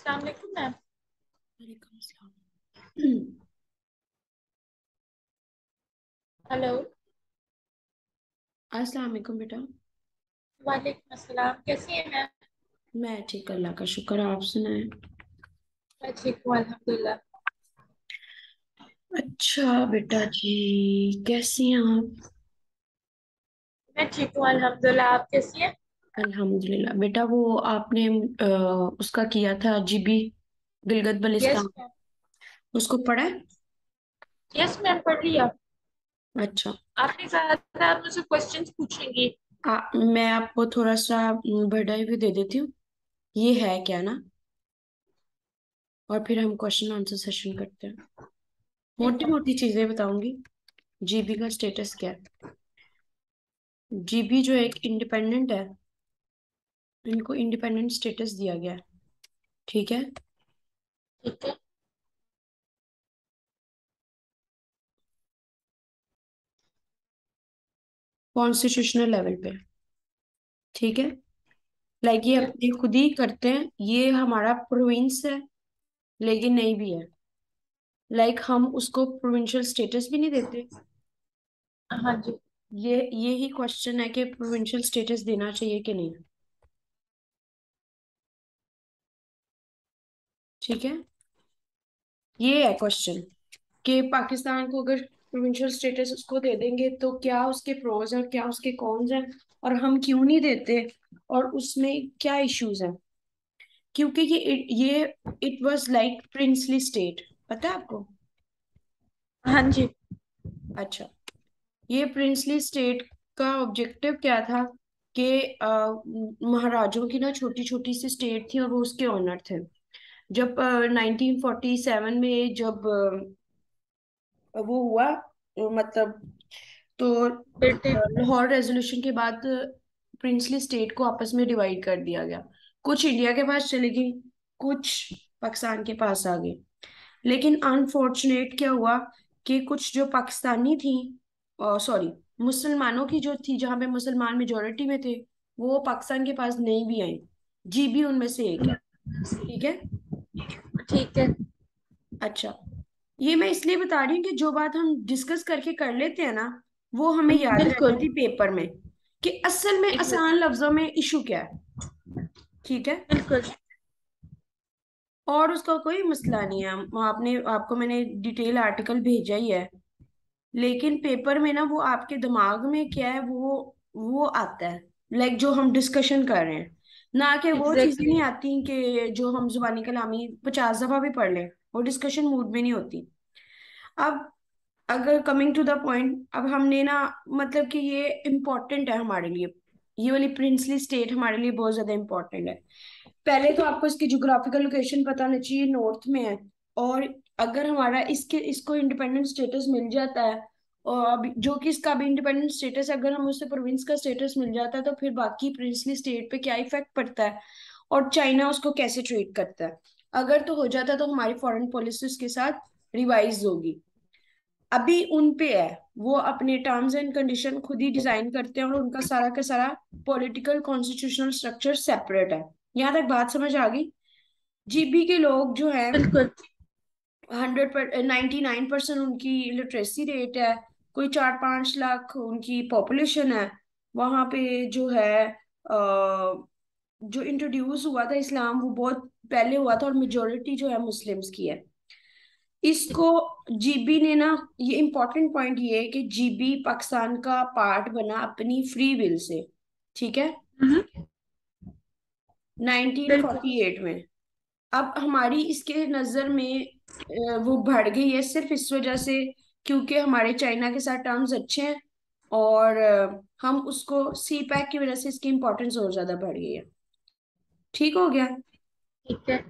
अस्सलाम वालेकुम मैम। वालेकुम अस्सलाम। हेलो। अस्सलाम वालेकुम बेटा। वालेकुम अस्सलाम, कैसी हैं मैम? मैं ठीक, अल्लाह का शुक्र है, आप सुनाएं। मैं ठीक हूँ अल्हम्दुलिल्लाह। अच्छा बेटा जी, कैसी हैं आप? मैं ठीक हूँ अल्हम्दुलिल्लाह, आप कैसी हैं? अल्हम्दुलिल्लाह बेटा, वो आपने उसका किया था GB, Gilgit yes Baltistan, ma'am. उसको पढ़ा है? यस मैम, पढ़ लिया। अच्छा। आपने कहा था आप मुझसे क्वेश्चंस पूछेंगी। मैं आपको थोड़ा सा बढ़ाई भी दे देती हूँ, ये है क्या ना, और फिर हम क्वेश्चन आंसर सेशन करते हैं। ठीक मोटी है। मोटी चीजें बताऊंगी। जीबी का स्टेटस क्या है? जीबी जो एक इंडिपेंडेंट है, इनको इंडिपेंडेंट स्टेटस दिया गया है। ठीक है। ठीक है। कॉन्स्टिट्यूशनल लेवल पे। ठीक है। लाइक ठीक ये है। अपने खुद ही करते हैं, ये हमारा प्रोविंस है लेकिन नहीं भी है। लाइक हम उसको प्रोविंशियल स्टेटस भी नहीं देते। हाँ जी। ये ही क्वेश्चन है कि प्रोविंशियल स्टेटस देना चाहिए कि नहीं। ठीक है। ये है क्वेश्चन कि पाकिस्तान को अगर प्रोविंशियल स्टेटस उसको दे देंगे तो क्या उसके प्रोज हैं, क्या उसके कॉन्स हैं, और हम क्यों नहीं देते, और उसमें क्या इश्यूज हैं। क्योंकि ये it was like princely state, पता है आपको? हाँ जी। अच्छा। ये प्रिंसली स्टेट का ऑब्जेक्टिव क्या था कि महाराजों की ना छोटी छोटी सी स्टेट थी और वो उसके ऑनर थे। जब 1947 में जब वो हुआ, मतलब, तो बेटे। लाहौर रेजोल्यूशन के बाद प्रिंसली स्टेट को आपस में डिवाइड कर दिया गया। कुछ इंडिया के पास चली गई, कुछ पाकिस्तान के पास आ गई। लेकिन अनफॉर्चुनेट क्या हुआ कि कुछ जो पाकिस्तानी थी, सॉरी, मुसलमानों की जो थी, जहां पे मुसलमान मेजोरिटी में थे, वो पाकिस्तान के पास नहीं भी आई। जी भी उनमें से एक है। ठीक है। ठीक है। अच्छा। ये मैं इसलिए बता रही हूँ कि जो बात हम डिस्कस करके कर लेते हैं ना, वो हमें याद रह बिल्कुल। जाती पेपर में, कि असल में आसान एग्जैक्टली। लफ्जों में इशू क्या है। ठीक है। बिल्कुल। और उसका कोई मसला नहीं है, आपने आपको मैंने डिटेल आर्टिकल भेजा ही है। लेकिन पेपर में ना वो आपके दिमाग में क्या है, वो आता है, लाइक जो हम डिस्कशन कर रहे हैं, ना कि वो चीजें एग्जैक्टली। नहीं आती कि जो हम जुबानी कलामी 50 दफा भी पढ़ लें, वो डिस्कशन मूड में नहीं होती। अब अगर कमिंग टू द पॉइंट, अब हमने ना, मतलब कि ये इम्पोर्टेंट है हमारे लिए, ये वाली प्रिंसली स्टेट हमारे लिए बहुत ज्यादा इम्पोर्टेंट है। पहले तो आपको इसकी ज्योग्राफिकल लोकेशन पता होनी चाहिए, नॉर्थ में है। और अगर हमारा इसको इंडिपेंडेंट स्टेटस मिल जाता है, और अभी जो कि इसका भी इंडिपेंडेंट स्टेटस, अगर हम उसे प्रोविंस का स्टेटस मिल जाता है, तो फिर बाकी प्रिंसली स्टेट पे क्या इफेक्ट पड़ता है, और चाइना उसको कैसे ट्रीट करता है। अगर तो हो जाता है तो हमारी फॉरेन पॉलिसी उसके साथ रिवाइज होगी। अभी उन पे है, वो अपने टर्म्स एंड कंडीशन खुद ही डिजाइन करते हैं, और उनका सारा का सारा पॉलिटिकल कॉन्स्टिट्यूशनल स्ट्रक्चर सेपरेट है। यहाँ तक बात समझ आ गई? जीबी के लोग जो हैं, बिल्कुल। 99% उनकी लिटरेसी रेट है। कोई 4-5 लाख उनकी पॉपुलेशन है। वहां पे जो है, जो इंट्रोड्यूस हुआ था इस्लाम, वो बहुत पहले हुआ था, और मेजोरिटी जो है मुस्लिम्स की है। इसको जीबी ने ना, ये इंपॉर्टेंट पॉइंट ये है कि जीबी पाकिस्तान का पार्ट बना अपनी फ्री विल से। ठीक है। हम्म। बिल्कुल। 1948 में। अब हमारी इसके नजर में वो बढ़ गई है सिर्फ इस वजह से, क्योंकि हमारे चाइना के साथ टर्म्स अच्छे हैं, और हम उसको सी पैक की वजह से इसकी इंपॉर्टेंस और ज्यादा बढ़ गई है। ठीक हो गया। ठीक है।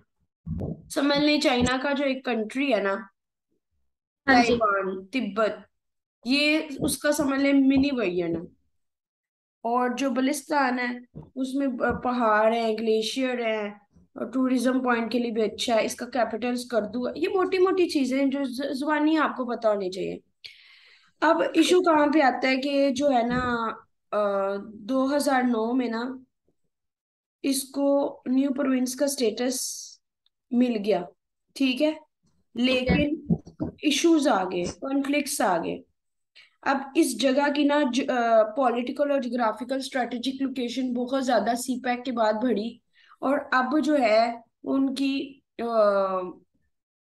समझ लें, चाइना का जो एक कंट्री है ना, हाँ जी। ताइवान, तिब्बत, ये उसका समझ लें मिनी वर्जन है। और जो बलिस्तान है, उसमें पहाड़ है, ग्लेशियर है, और टूरिज्म पॉइंट के लिए भी अच्छा है। इसका कैपिटल स्कर्दू है। ये मोटी मोटी चीजें हैं जो जुबानी आपको पता होनी चाहिए। अब इशू कहाँ पे आता है कि जो है ना, 2009 में ना, इसको न्यू प्रोविंस का स्टेटस मिल गया, ठीक है, ठीक है। लेकिन इश्यूज आ गए, कॉन्फ्लिक्ट्स आ गए। अब इस जगह की ना पॉलिटिकल और जोग्राफिकल स्ट्रेटेजिक लोकेशन बहुत ज्यादा सीपैक के बाद बढ़ी, और अब जो है उनकी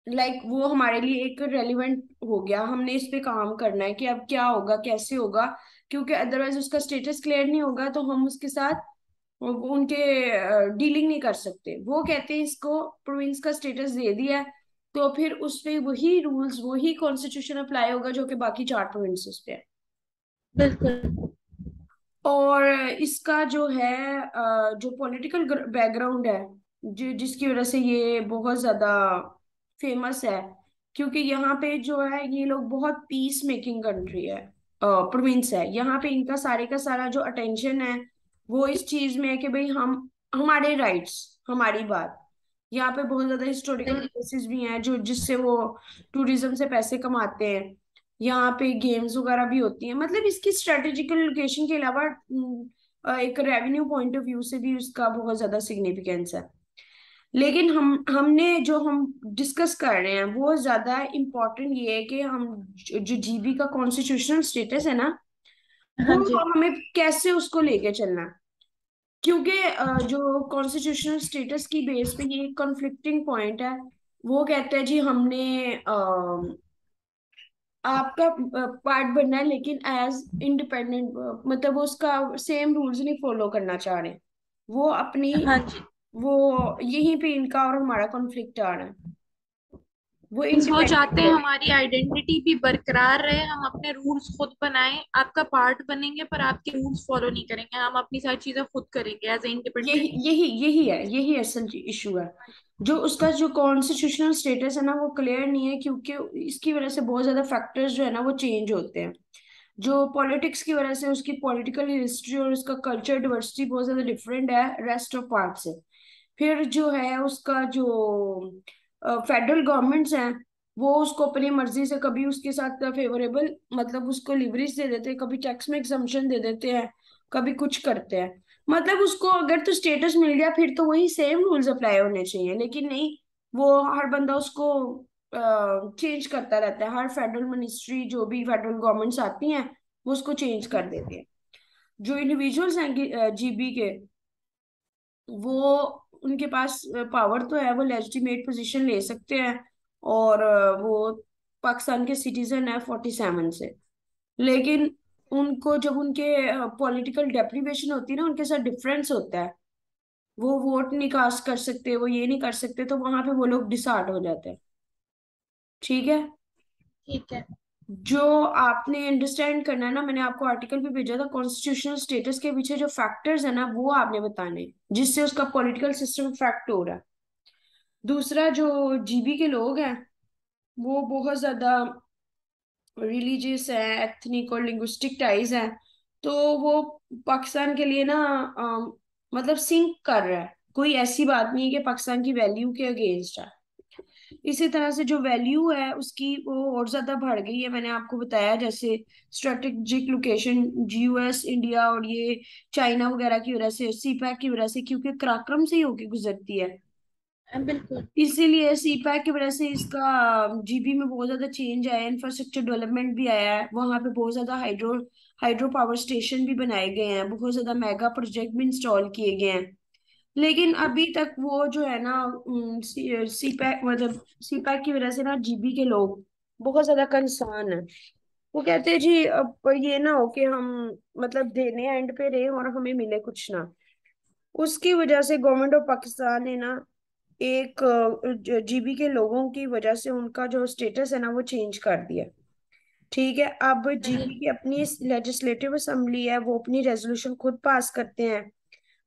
लाइक वो हमारे लिए एक रेलिवेंट हो गया, हमने इस पे काम करना है कि अब क्या होगा, कैसे होगा, क्योंकि अदरवाइज उसका स्टेटस क्लियर नहीं होगा तो हम उसके साथ उनके डीलिंग नहीं कर सकते। वो कहते हैं इसको प्रोविंस का स्टेटस दे दिया है, तो फिर उस पे वही रूल्स वही कॉन्स्टिट्यूशन अप्लाई होगा जो कि बाकी 4 प्रोविंसेस पे है। बिल्कुल। और इसका जो है जो पॉलिटिकल बैकग्राउंड है, जिसकी वजह से ये बहुत ज्यादा फेमस है, क्योंकि यहाँ पे जो है ये लोग बहुत पीस मेकिंग कंट्री है, प्रोविंस है, यहाँ पे इनका सारे का सारा जो अटेंशन है वो इस चीज में है कि भाई हम हमारे राइट्स, हमारी बात। यहाँ पे बहुत ज्यादा हिस्टोरिकल सही। प्लेसेस भी हैं जो जिससे वो टूरिज्म से पैसे कमाते हैं। यहाँ पे गेम्स वगैरह भी होती हैं, मतलब इसकी स्ट्रेटेजिकल लोकेशन के अलावा एक रेवेन्यू पॉइंट ऑफ व्यू से भी उसका बहुत ज्यादा सिग्निफिकेंस है। लेकिन हमने जो हम डिस्कस कर रहे हैं वो ज्यादा इम्पोर्टेंट ये है कि हम जो जीबी का कॉन्स्टिट्यूशनल स्टेटस है ना, वो हाँ जी। हमें कैसे उसको लेके चलना है। क्योंकि जो कॉन्स्टिट्यूशनल स्टेटस की बेस पे ये कॉन्फ्लिक्टिंग पॉइंट है। वो कहता है जी हमने आपका पार्ट बनना है, लेकिन एज इंडिपेंडेंट, मतलब वो उसका सेम रूल्स नहीं फॉलो करना चाह रहे, वो अपनी, हाँ जी। वो यहीं पे इनका और हमारा कॉन्फ्लिक्ट आ रहा है, वो मीन्स वो चाहते हैं इंडिपेंडेंट। हमारी आइडेंटिटी भी बरकरार रहे, हम अपने रूल्स खुद बनाएं, आपका पार्ट बनेंगे पर आपके रूल्स फॉलो नहीं करेंगे, हम अपनी सारी चीजें खुद करेंगे एज ए यही इंडिपेंडेंट। यही यही है, यही असल इशू है। जो उसका जो कॉन्स्टिट्यूशनल स्टेटस है ना वो क्लियर नहीं है, क्योंकि इसकी वजह से बहुत ज्यादा फैक्टर्स जो है ना वो चेंज होते हैं। जो पॉलिटिक्स की वजह से उसकी पॉलिटिकल हिस्ट्री और उसका कल्चर डिवर्सिटी बहुत ज्यादा डिफरेंट है रेस्ट ऑफ पार्ट से। फिर जो है उसका जो फेडरल गवर्नमेंट्स हैं वो उसको अपनी मर्जी से कभी उसके साथ फेवरेबल, मतलब उसको लिवरेज दे देते हैं, कभी टैक्स में एग्जम्पशन दे देते हैं, कभी कुछ करते हैं। मतलब उसको अगर तो स्टेटस मिल गया फिर तो वही सेम रूल्स अप्लाई होने चाहिए, लेकिन नहीं, वो हर बंदा उसको चेंज करता रहता है। हर फेडरल मिनिस्ट्री जो भी फेडरल गवर्नमेंट्स आती हैं वो उसको चेंज कर देते हैं। जो इंडिविजुअल्स हैं जीबी के, वो उनके पास पावर तो है, वो लेजिटिमेट पोजीशन ले सकते हैं, और वो पाकिस्तान के सिटीजन है 47 से। लेकिन उनको जब उनके पॉलिटिकल डेप्रिवेशन होती है ना, उनके साथ डिफरेंस होता है, वो वोट नहीं कास्ट कर सकते, वो ये नहीं कर सकते, तो वहां पे वो लोग डिसहार्ड हो जाते हैं। ठीक है। ठीक है। जो आपने अंडरस्टैंड करना है ना, मैंने आपको आर्टिकल भी भेजा था, कॉन्स्टिट्यूशनल स्टेटस के पीछे जो फैक्टर्स है ना वो आपने बताने हैं, जिससे उसका पॉलिटिकल सिस्टम इफेक्ट हो रहा है। दूसरा, जो जीबी के लोग हैं वो बहुत ज्यादा रिलीजियस है, एथनिक और लिंग्विस्टिक टाइज हैं, तो वो पाकिस्तान के लिए ना मतलब सिंक कर रहा है। कोई ऐसी बात नहीं है कि पाकिस्तान की वैल्यू के अगेंस्ट है। इसी तरह से जो वैल्यू है उसकी वो और ज्यादा बढ़ गई है, मैंने आपको बताया, जैसे स्ट्रेटेजिक लोकेशन, यूएस, इंडिया और ये चाइना वगैरह की वजह से, सीपैक की वजह से, क्योंकि कराक्रम से ही होके गुजरती है, बिल्कुल। इसीलिए सीपैक की वजह से इसका जीबी में बहुत ज्यादा चेंज आया है, इंफ्रास्ट्रक्चर डेवलपमेंट भी आया है, वहां पे बहुत ज्यादा हाइड्रो पावर स्टेशन भी बनाए गए हैं, बहुत ज्यादा मेगा प्रोजेक्ट भी इंस्टॉल किए गए हैं। लेकिन अभी तक वो जो है ना सीपैक, मतलब सीपैक की वजह से ना जीबी के लोग बहुत ज्यादा कंसर्न है। वो कहते हैं जी अब ये ना हो कि हम मतलब देने एंड पे रहे और हमें मिले कुछ ना। उसकी वजह से गवर्नमेंट ऑफ पाकिस्तान ने ना एक जीबी के लोगों की वजह से उनका जो स्टेटस है ना वो चेंज कर दिया। ठीक है, अब सही। जीबी की अपनी लेजिस्लेटिव असेंबली है, वो अपनी रेजोल्यूशन खुद पास करते हैं।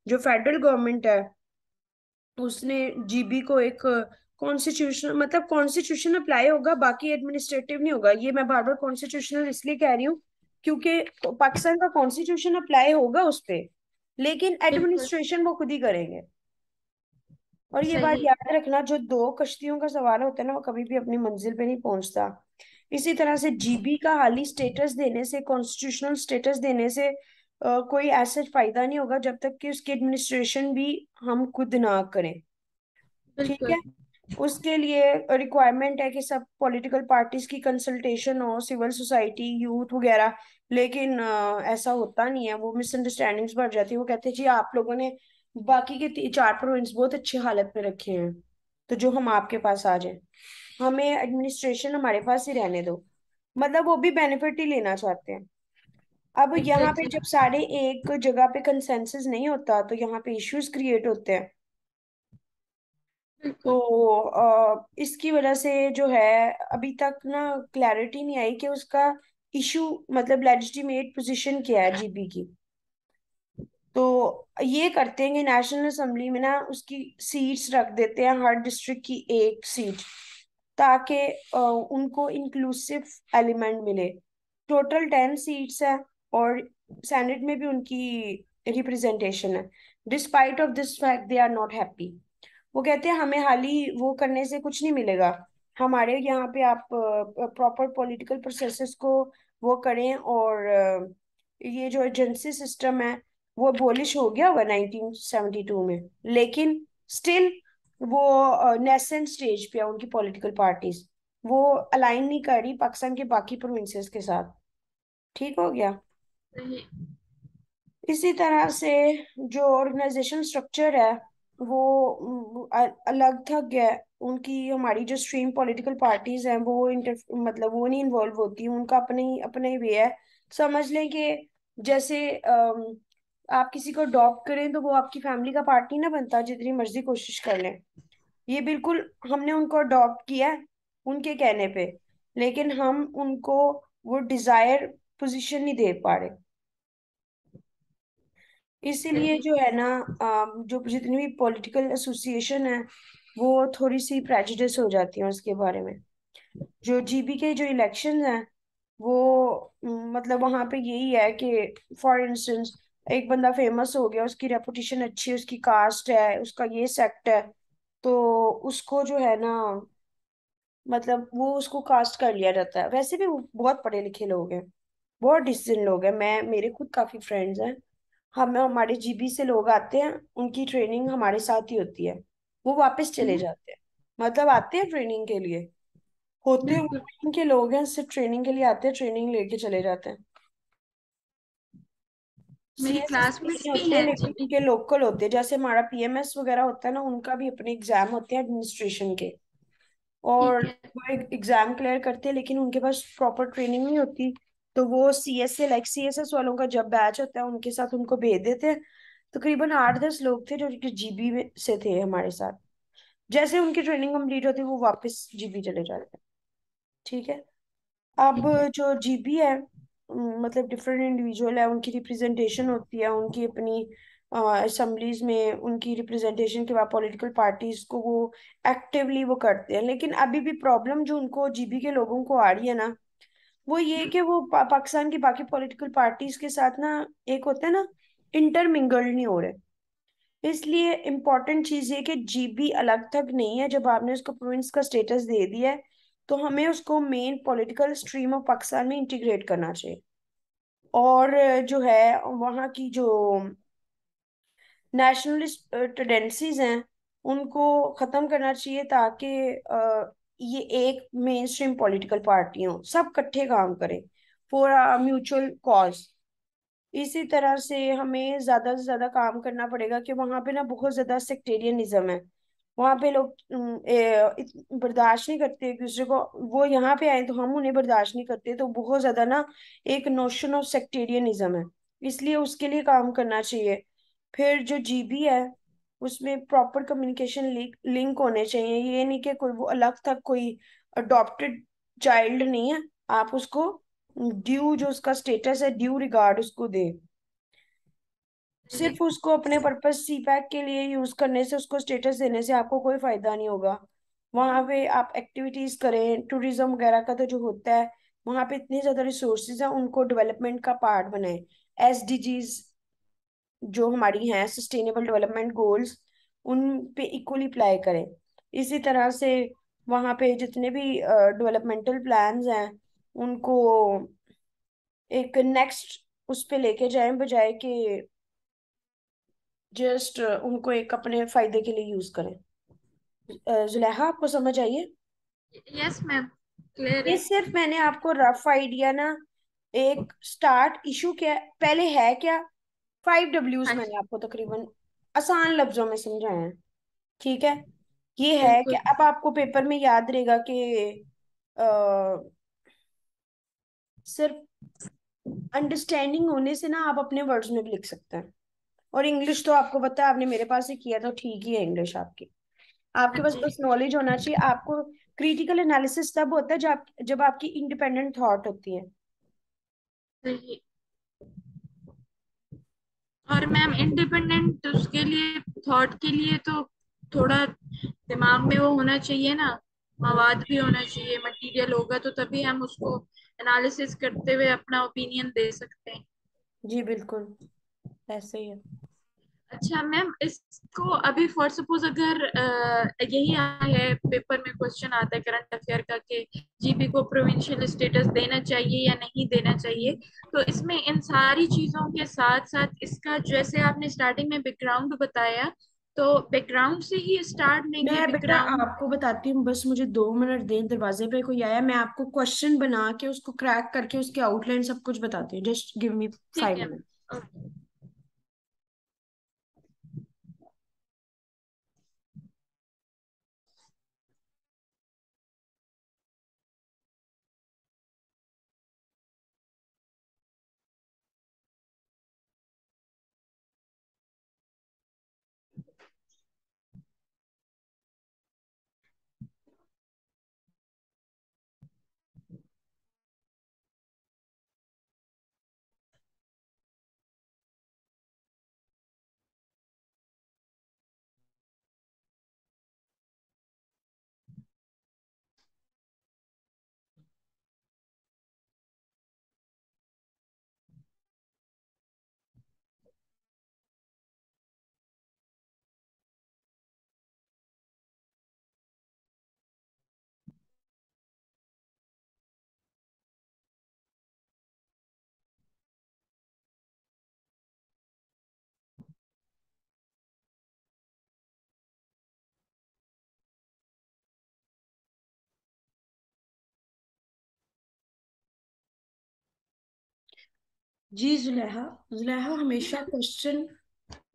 जो फेडरल गवर्नमेंट है उसने जीबी को एक कॉन्स्टिट्यूशन, मतलब कॉन्स्टिट्यूशन अप्लाई होगा, बाकी एडमिनिस्ट्रेटिव नहीं होगा। ये मैं बार बार कॉन्स्टिट्यूशनल इसलिए कह रही हूँ क्योंकि पाकिस्तान का कॉन्स्टिट्यूशन अप्लाई होगा उस पे, लेकिन बिल्कुल। एडमिनिस्ट्रेशन वो खुद ही करेंगे। और ये बात सही। याद रखना, जो दो कश्तियों का सवाल होता है ना वो कभी भी अपनी मंजिल पे नहीं पहुंचता। इसी तरह से जीबी का हाली स्टेटस देने से, कॉन्स्टिट्यूशनल स्टेटस देने से कोई ऐसा फायदा नहीं होगा जब तक कि उसकी एडमिनिस्ट्रेशन भी हम खुद ना करें। ठीक बिल्कुल। है। उसके लिए रिक्वायरमेंट है कि सब पॉलिटिकल पार्टीज की कंसल्टेशन हो, सिविल सोसाइटी, यूथ वगैरह। लेकिन ऐसा होता नहीं है, वो मिसअंडरस्टैंडिंग्स बढ़ जाती है। वो कहते हैं जी आप लोगों ने बाकी के चार प्रोविंस बहुत अच्छी हालत में रखे हैं, तो जो हम आपके पास आ जाए, हमें एडमिनिस्ट्रेशन हमारे पास ही रहने दो। मतलब वो भी बेनिफिट ही लेना चाहते हैं। अब यहाँ पे एग्जैक्टली। जब सारे एक जगह पे कंसेंसस नहीं होता तो यहाँ पे इश्यूज क्रिएट होते हैं। तो बिल्कुल। इसकी वजह से जो है, अभी तक ना क्लैरिटी नहीं आई कि उसका इशू मतलब लेजिटिमेट पोजीशन क्या है जीबी की। तो ये करते हैं कि नेशनल असेंबली में ना उसकी सीट्स रख देते हैं, हर डिस्ट्रिक्ट की एक सीट, ताकि उनको इंक्लूसिव एलिमेंट मिले। टोटल 10 सीट्स है, और सेनेट में भी उनकी रिप्रेजेंटेशन है। Despite of this fact they are not happy. वो कहते हैं हमें हाल ही वो करने से कुछ नहीं मिलेगा, हमारे यहाँ पे आप प्रॉपर पॉलिटिकल प्रोसेसेस को वो करें, और ये जो एजेंसी सिस्टम है वो एबॉलिश हो गया हुआ 1972 में। लेकिन स्टिल वो नेसेंट स्टेज पे है, उनकी पॉलिटिकल पार्टीज वो अलाइन नहीं कर रही पाकिस्तान के बाकी प्रोविंसेस के साथ। ठीक हो गया। सही। इसी तरह से जो ऑर्गेनाइजेशन स्ट्रक्चर है वो अलग थक गया है। उनकी हमारी जो स्ट्रीम पॉलिटिकल पार्टीज हैं वो इंटर मतलब वो नहीं इन्वॉल्व होती, उनका अपने ही वे है। समझ लें कि जैसे आप किसी को अडॉप्ट करें तो वो आपकी फैमिली का पार्ट नहीं ना बनता, जितनी मर्जी कोशिश कर लें। ये बिल्कुल हमने उनको अडॉप्ट किया है उनके कहने पे, लेकिन हम उनको वो डिजायर पोजीशन नहीं दे पा रहे। इसीलिए सही। जो है ना, जो जितनी भी पॉलिटिकल एसोसिएशन है वो थोड़ी सी प्रेजुडिस हो जाती है उसके बारे में। जो जीबी के जो इलेक्शन हैं वो मतलब वहां पे यही है कि फॉर इंस्टेंस एक बंदा फेमस हो गया, उसकी रेपुटेशन अच्छी है, उसकी कास्ट है, उसका ये सेक्ट है, तो उसको जो है ना, मतलब वो उसको कास्ट कर लिया जाता है। वैसे भी वो बहुत पढ़े लिखे लोग हैं, बहुत डिसीजन लोग हैं। मैं मेरे खुद काफी फ्रेंड्स हैं, हमारे जीबी से लोग आते हैं, उनकी ट्रेनिंग हमारे साथ ही होती है, वो वापस चले हम्म। जाते हैं। मतलब आते हैं ट्रेनिंग के लिए, होते हैं बिल्कुल। वो के लोग हैं, सिर्फ ट्रेनिंग के लिए आते हैं, ट्रेनिंग लेके चले जाते हैं। मेरी सीएसएस क्लासमेट्स नहीं भी होते हैं लेकिन जीबी उनके के। लोकल होते हैं, जैसे हमारा पीएमएस वगैरह होता है ना, उनका भी अपने एग्जाम होते हैं एडमिनिस्ट्रेशन के। और ठीक है। वो एक एग्जाम क्लियर करते हैं, लेकिन उनके पास प्रॉपर ट्रेनिंग नहीं होती। तो वो सीएसएस वालों का जब बैच होता है उनके साथ उनको भेज देते हैं। तकरीबन 8-10 लोग थे जो जीबी में से थे हमारे साथ। जैसे उनकी ट्रेनिंग कंप्लीट होती है वो वापस जीबी चले जाते हैं। ठीक है। अब ठीक है। जो जीबी है, मतलब डिफरेंट इंडिविजुअल है, उनकी रिप्रेजेंटेशन होती है, उनकी अपनी असेंबलीज में उनकी रिप्रेजेंटेशन के बाद पॉलिटिकल पार्टीज को वो एक्टिवली वो करते हैं। लेकिन अभी भी प्रॉब्लम जो उनको जीबी के लोगों को आ रही है ना, वो ये हम्म। कि वो पाकिस्तान की बाकी पॉलिटिकल पार्टीज के साथ ना, एक होता है ना, इंटरमिंगल्ड नहीं हो रहे। इसलिए इम्पोर्टेंट चीज ये कि जीबी अलग तक नहीं है। जब आपने उसको प्रोविंस का स्टेटस दे दिया है तो हमें उसको main political stream of Pakistan में इंटीग्रेट करना चाहिए। और जो है वहाँ की जो नेशनलिस्ट टेंडेंसीज हैं उनको खत्म करना चाहिए, ताकि ये एक मेन स्ट्रीम पॉलिटिकल पार्टी हो, सब इकट्ठे काम करें फॉर म्यूचुअल कॉज। इसी तरह से हमें ज्यादा से ज्यादा काम करना पड़ेगा कि वहां पे ना बहुत ज्यादा सेक्टेरियनिज्म है। वहां पे लोग बर्दाश्त नहीं करते एक दूसरे को। वो यहाँ पे आए तो हम उन्हें बर्दाश्त नहीं करते, तो बहुत ज्यादा ना एक नोशन ऑफ सेक्टेरियनिज्म है। इसलिए उसके लिए काम करना चाहिए। फिर जो जीबी है उसमें प्रॉपर कम्युनिकेशन लिंक होने चाहिए। ये नहीं कि कोई वो अलग था, कोई अडॉप्टेड चाइल्ड नहीं है, आप उसको ड्यू जो उसका स्टेटस है, ड्यू रिगार्ड उसको दे। सही। सिर्फ उसको अपने पर्पस सीपैक के लिए यूज करने से, उसको स्टेटस देने से आपको कोई फायदा नहीं होगा। वहां पे आप एक्टिविटीज करें, टूरिज्म वगैरह का तो जो होता है, वहां पे इतने ज्यादा रिसोर्सेज हैं, उनको डेवलपमेंट का पार्ट बनाएं। एसडीजीज जो हमारी हैं, सस्टेनेबल डेवलपमेंट गोल्स, उन पे इक्वली अप्लाई करें। इसी तरह से वहां पे जितने भी डेवलपमेंटल प्लान्स हैं उनको एक नेक्स्ट उस पे लेके जाएं, बजाय कि जस्ट उनको एक अपने फायदे के लिए यूज करें। जुलेखा, आपको समझ आइए? यस मैम, क्लियर ये है। सिर्फ मैंने आपको रफ आइडिया ना, एक स्टार्ट इशू क्या पहले है क्या, 5 Ws हाँ जी। मैंने आपको तकरीबन आसान लफ्जों में समझाया है। ठीक है। ये है कि बिल्कुल। अब आपको पेपर में याद रहेगा कि अ, सिर्फ अंडरस्टैंडिंग होने से ना आप अपने वर्ड्स में भी लिख सकते हैं। और इंग्लिश तो आपको पता है, आपने मेरे पास ही किया तो ठीक ही है इंग्लिश आपकी। आपके हाँ पास जी। बस नॉलेज होना चाहिए आपको। क्रिटिकल एनालिसिस तब होता है जब आपकी इंडिपेंडेंट थॉट होती है। सही। और मैम इंडिपेंडेंट उसके लिए, थॉट के लिए तो थोड़ा दिमाग में वो होना चाहिए ना, हाँ मवाद भी होना चाहिए, मटेरियल होगा तो तभी हम उसको एनालिसिस करते हुए अपना ओपिनियन दे सकते हैं। जी बिल्कुल, ऐसे ही है। अच्छा मैम, इसको अभी फॉर सपोज अगर यही आया है पेपर में, क्वेश्चन आता है करंट अफेयर का कि जीपी को प्रोविंशियल स्टेटस देना चाहिए या नहीं देना चाहिए, तो इसमें इन सारी चीजों के साथ साथ इसका जैसे आपने स्टार्टिंग में बैकग्राउंड बताया, तो बैकग्राउंड से ही स्टार्ट लेंगे मैं बेटा बैकग्राउंड। आपको बताती हूँ, बस मुझे 2 मिनट दें, दरवाजे पे कोई आया, मैं आपको क्वेश्चन बना के उसको क्रैक करके उसकी आउटलाइन सब कुछ बताती हूँ। जस्ट गिव मी ठीक फाइव है। Minute okay. जी जुलेहा, जुलेहा हमेशा क्वेश्चन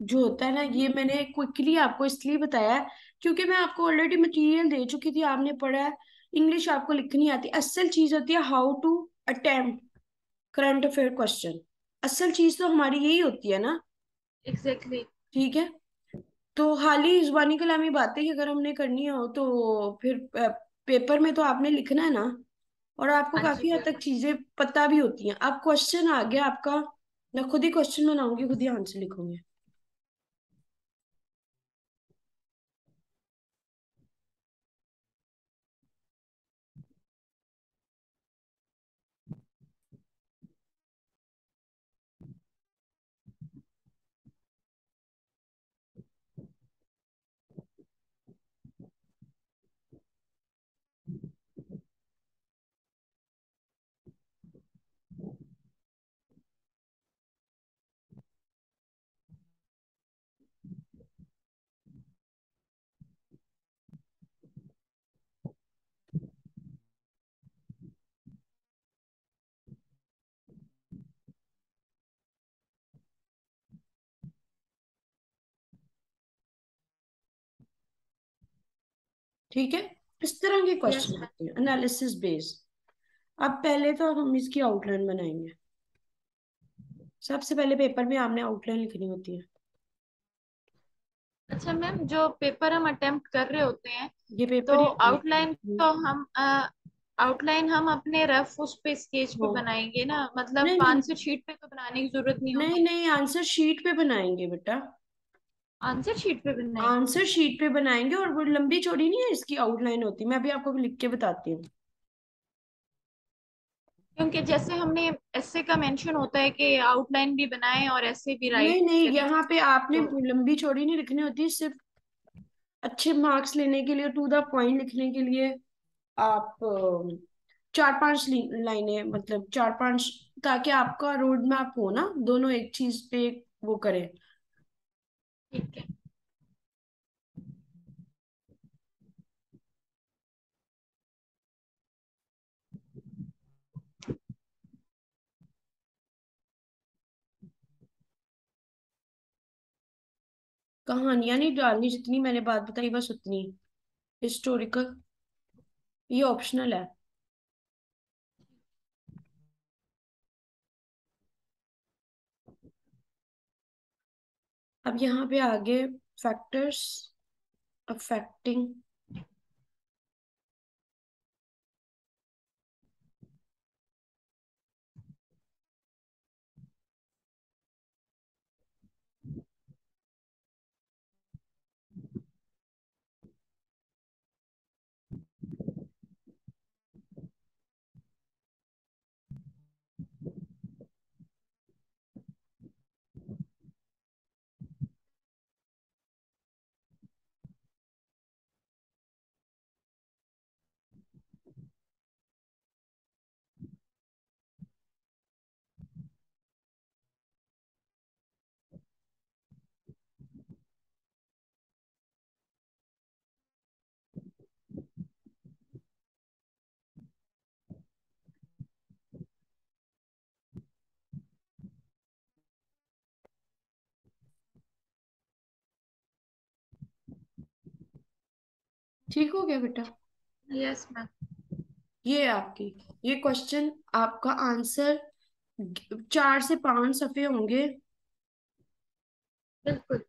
जो होता है ना, ये मैंने क्विकली आपको इसलिए बताया है क्योंकि मैं आपको ऑलरेडी मटेरियल दे चुकी थी, आपने पढ़ा है। इंग्लिश आपको लिखनी आती, असल चीज होती है how to attempt current affair question. असल चीज तो हमारी यही होती है ना। एग्जैक्टली। ठीक है। तो हाली जुबानी कलामी बातें ही अगर हमने करनी हो तो फिर पेपर में तो आपने लिखना है ना। और आपको हाँ जी काफी हद तक बिल्कुल। चीजें पता भी होती हैं। अब क्वेश्चन आ गया आपका, मैं खुद ही क्वेश्चन बनाऊंगी, खुद ही आंसर लिखूंगी। ठीक है। इस तरह के यस क्वेश्चन मैम। आते हैं एनालिसिस बेस्ड। अब पहले तो हम इसकी आउटलाइन बनाएंगे। सबसे पहले पेपर में आपने आउटलाइन लिखनी होती है। अच्छा मैम, जो पेपर हम अटेम्प्ट कर रहे होते हैं, ये तो पेपर ही आउटलाइन तो हम आउटलाइन हम अपने रफ उस पे स्केच पे हाँ। बनाएंगे ना, मतलब नहीं नहीं आंसर शीट पे तो बनाने की जरूरत नहीं नहीं होगी। नहीं, आंसर शीट पे बनाएंगे बेटा। आंसर शीट पे बनाएंगे। आंसर शीट पे बनाएंगे, और वो लंबी चौड़ी नहीं है इसकी आउटलाइन होती, मैं अभी आपको लिख के बताती हूँ। क्योंकि जैसे हमने ऐसे का मेंशन होता है कि आउटलाइन भी बनाएं और ऐसे भी राइट नहीं नहीं, करें, यहाँ पे आपने तो लंबी चौड़ी नहीं लिखनी होती, सिर्फ अच्छे मार्क्स लेने के लिए, टू द पॉइंट लिखने के लिए आप 4-5 लाइनें, मतलब 4-5, ताकि आपका रोड मैप हो ना, दोनों एक चीज पे वो करें। ठीक है। कहानियां नहीं डालनी, जितनी मैंने बात बताई बस उतनी। हिस्टोरिकल ये ऑप्शनल है। अब यहाँ पे आगे फैक्टर्स अफेक्टिंग। ठीक हो गया बेटा? Yes ma'am. ये है आपकी, ये क्वेश्चन आपका आंसर 4 से 5 सफ़े होंगे। बिल्कुल।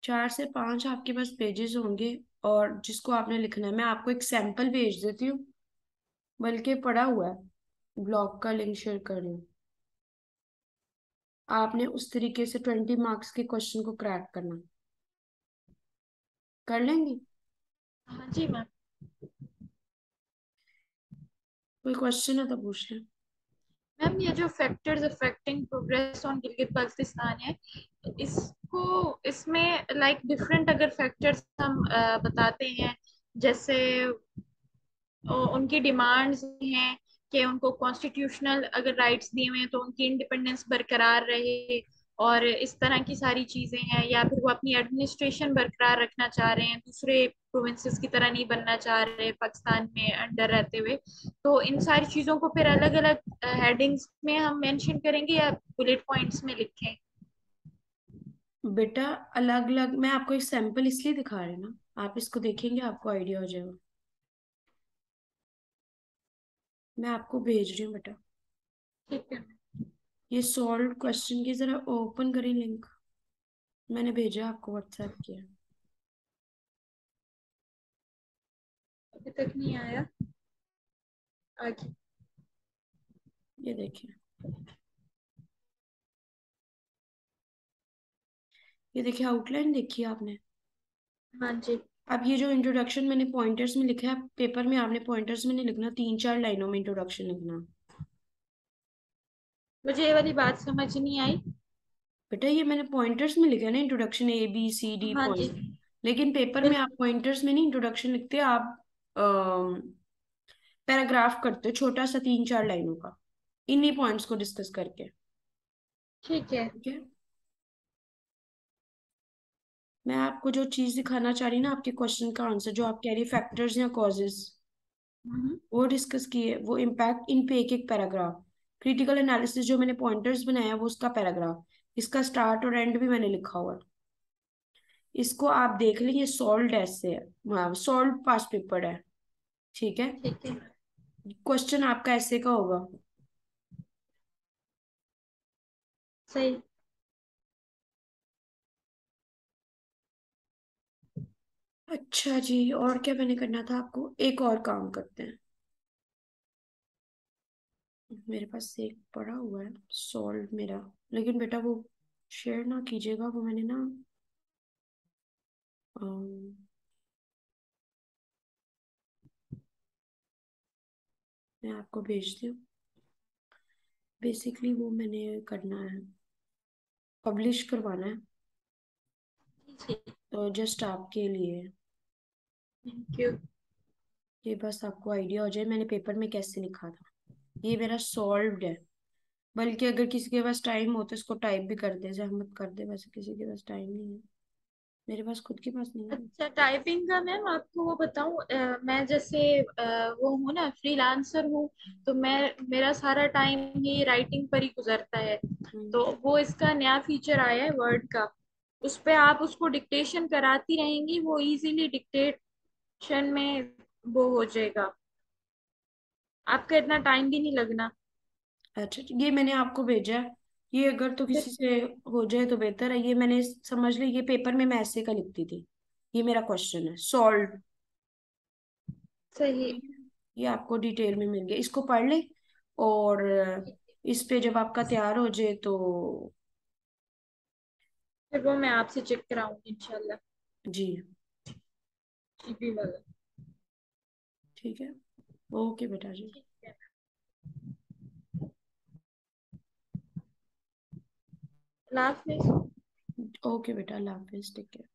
4 से 5 आपके पास पेजेस होंगे, और जिसको आपने लिखना है, मैं आपको एक सैंपल भेज देती हूँ, बल्कि पड़ा हुआ है, ब्लॉग का लिंक शेयर कर रही हूँ। आपने उस तरीके से 20 मार्क्स के क्वेश्चन को क्रैक करना। कर लेंगी? हाँ जी मैम। कोई क्वेश्चन है तो पूछ लें। मैम ये जो factors affecting progress on Gilgit Baltistan है, इसको इसमें लाइक डिफरेंट अगर फैक्टर्स हम बताते हैं, जैसे उनकी डिमांड्स हैं कि उनको कॉन्स्टिट्यूशनल अगर राइट्स दिए हुए हैं तो उनकी इंडिपेंडेंस बरकरार रहे, और इस तरह की सारी चीजें हैं, या फिर वो अपनी एडमिनिस्ट्रेशन बरकरार रखना चाह रहे हैं, दूसरे प्रोविंसेस की तरह नहीं बनना चाह रहे पाकिस्तान में अंडर रहते हुए, तो इन सारी चीजों को फिर अलग अलग हेडिंग्स में हम मेंशन करेंगे या बुलेट पॉइंट्स में लिखें? बेटा अलग अलग, मैं आपको एक सैंपल इसलिए दिखा रही हूँ ना, आप इसको देखेंगे आपको आइडिया हो जाएगा। मैं आपको भेज रही हूँ बेटा, ठीक है। ये सॉल्व क्वेश्चन की जरा ओपन करें लिंक, मैंने भेजा आपको, व्हाट्सएप किया। अभी तक नहीं आया। आगे। ये देखिए, ये देखिए आउटलाइन देखिए आपने। हाँ जी। अब ये जो इंट्रोडक्शन मैंने पॉइंटर्स में लिखा है, पेपर में आपने पॉइंटर्स में नहीं लिखना, 3-4 लाइनों में इंट्रोडक्शन लिखना। मुझे ये वाली बात समझ नहीं आई। बेटा ये मैंने पॉइंटर्स में लिखा है ना, इंट्रोडक्शन ABCD हाँ जी। पॉइंट, लेकिन पेपर में आप बिल्कुल। पॉइंटर्स में नहीं इंट्रोडक्शन लिखते, आप पैराग्राफ करते हो छोटा सा, 3-4 लाइनों का, इन्हीं पॉइंट्स को डिस्कस करके। ठीक है। ठीक है, मैं आपको जो चीज दिखाना चाह रही ना, आपके क्वेश्चन का आंसर जो आप कह रही फैक्टर्स या कॉजेस, हम्म। वो डिस्कस किए, वो इम्पैक्ट इन पे एक एक पैराग्राफ। क्रिटिकल एनालिसिस जो मैंने पॉइंटर्स बनाया वो उसका पैराग्राफ, इसका स्टार्ट और एंड भी मैंने लिखा हुआ है। इसको आप देख लें, ये सॉल्व ऐसे है, सॉल्व पास पेपर है। ठीक है, ठीक है। क्वेश्चन आपका ऐसे का होगा। सही। अच्छा जी, और क्या मैंने करना था आपको, एक और काम करते हैं, मेरे पास एक पड़ा हुआ है सॉल्व मेरा, लेकिन बेटा वो शेयर ना कीजिएगा, वो मैंने ना अम, मैं आपको भेजती हूँ। बेसिकली वो मैंने करना है, पब्लिश करवाना है, जी। तो जस्ट आपके लिए, थैंक यू। ये बस आपको आइडिया हो जाए मैंने पेपर में कैसे लिखा था। ये मेरा सॉल्व्ड है, बल्कि अगर किसी के पास टाइम हो तो इसको टाइप भी कर दे, जहमत कर दे, वैसे किसी के पास टाइम नहीं है। मेरे पास खुद के पास नहीं है। अच्छा, टाइपिंग का मैम आपको वो बताऊं, मैं जैसे वो हूँ ना, फ्रीलांसर हूँ, तो मैं मेरा सारा टाइम ही राइटिंग पर ही गुजरता है। हम्म। तो वो इसका नया फीचर आया है वर्ड का, उस पे आप उसको डिक्टेशन कराती रहेंगी, वो इजीली डिक्टेशन में वो हो जाएगा, आपका इतना टाइम भी नहीं लगना। अच्छा, ये मैंने आपको भेजा है। ये अगर तो फिर किसी से हो जाए तो बेहतर है। ये मैंने समझ ली, ये पेपर में मैं ऐसे का लिखती थी। ये मेरा क्वेश्चन है, सॉल्व। सही। ठीक है, ये आपको डिटेल में मिल गया, इसको पढ़ ले। और इस पे जब आपका तैयार हो जाए तो। फिर वो मैं आपसे चेक कराऊंगी इंशाल्लाह, जी। जीपी वाला। ठीक है। ओके बेटा जी। ठीक है। अल्लाह हाफिज। ओके बेटा, अल्लाह हाफिज, टेक केयर।